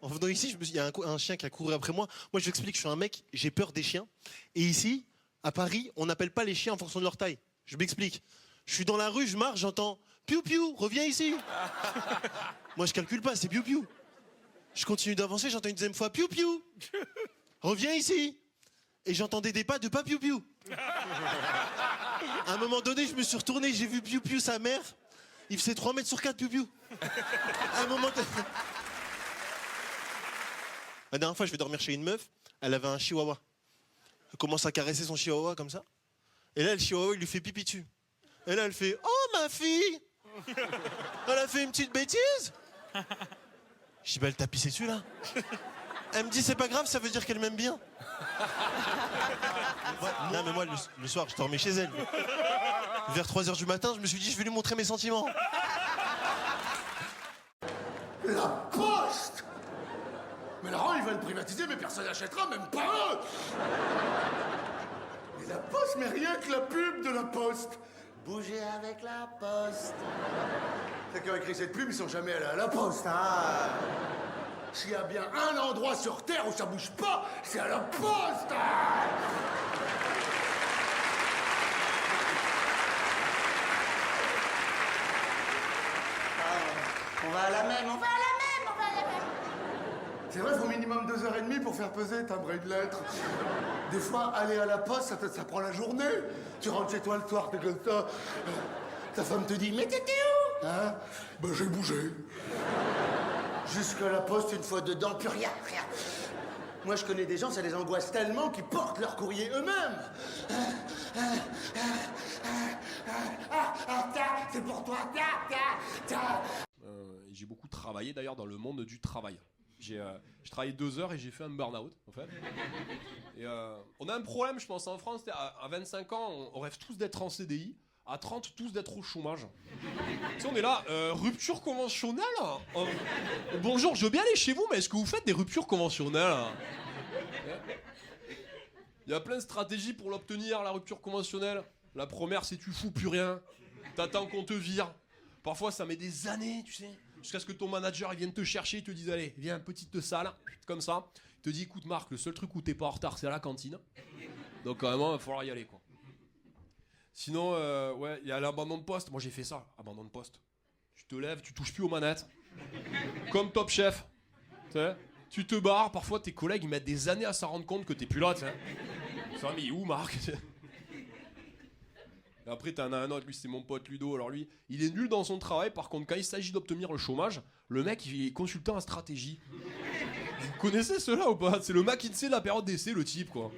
En venant ici, il y a un chien qui a couru après moi. Moi, je vous explique, je suis un mec, j'ai peur des chiens. Et ici, à Paris, on n'appelle pas les chiens en fonction de leur taille. Je m'explique. Je suis dans la rue, je marche, j'entends « Piou piou, reviens ici !» Moi, je calcule pas, c'est piou piou. Je continue d'avancer, j'entends une deuxième fois « Piou piou, reviens ici !» Et j'entendais des pas de pas piou piou. À un moment donné, je me suis retourné, j'ai vu piou piou, sa mère. Il faisait 3 mètres sur 4, piou piou. À un moment donné... La dernière fois, je vais dormir chez une meuf, elle avait un chihuahua. Elle commence à caresser son chihuahua comme ça. Et là, le chihuahua, il lui fait pipi dessus. Et là, elle fait « Oh, ma fille !» Elle a fait une petite bêtise. Je dis « Bah, elle t'a pissé dessus, là ?» Elle me dit « C'est pas grave, ça veut dire qu'elle m'aime bien. » Non, mais moi, le soir, je dormais chez elle. Vers 3h du matin, je me suis dit « Je vais lui montrer mes sentiments. » La Poste! Mais Laurent, ils veulent privatiser, mais personne n'achètera, même pas eux! Et la Poste, mais rien que la pub de la Poste! Bougez avec la Poste! Ceux qui ont écrit cette pub, ils sont jamais allés à la Poste, hein? S'il y a bien un endroit sur Terre où ça bouge pas, c'est à la Poste! Hein. On va à la même, on va à la même, on va à la même. C'est vrai, il faut minimum 2h30 pour faire peser ta vraie de lettres. Des fois, aller à la poste, ça prend la journée. Tu rentres chez toi le soir, t'es comme ça. Ta femme te dit, mais t'étais où? Hein? Ben, j'ai bougé. Jusqu'à la poste, une fois dedans, plus rien, rien. Moi, je connais des gens, ça les angoisse tellement qu'ils portent leur courrier eux-mêmes. Tiens, c'est pour toi, tiens. J'ai beaucoup travaillé d'ailleurs dans le monde du travail. J'ai travaillé 2 heures et j'ai fait un burn-out en fait. Et on a un problème, je pense, en France. À 25 ans, on rêve tous d'être en CDI. À 30, tous d'être au chômage. Tu sais, on est là, rupture conventionnelle. Bonjour, je veux bien aller chez vous, mais est-ce que vous faites des ruptures conventionnelles? Il y a plein de stratégies pour l'obtenir, la rupture conventionnelle. La première, c'est tu fous plus rien. T'attends qu'on te vire. Parfois, ça met des années, tu sais. Jusqu'à ce que ton manager il vienne te chercher, il te dise allez, viens, petite salle, comme ça. Il te dit écoute Marc, le seul truc où t'es pas en retard, c'est à la cantine. Donc quand même, il va falloir y aller quoi. Sinon, ouais, il y a l'abandon de poste. Moi j'ai fait ça, abandon de poste. Tu te lèves, tu touches plus aux manettes. Comme Top Chef. Tu sais, tu te barres, parfois tes collègues ils mettent des années à s'en rendre compte que t'es plus là, tu sais. Ça, mais où Marc? Et après, t'en as un autre, lui, c'est mon pote Ludo. Alors lui, il est nul dans son travail. Par contre, quand il s'agit d'obtenir le chômage, le mec, il est consultant en stratégie. Vous connaissez ceux-là ou pas? C'est le McKinsey de la période d'essai, le type, quoi.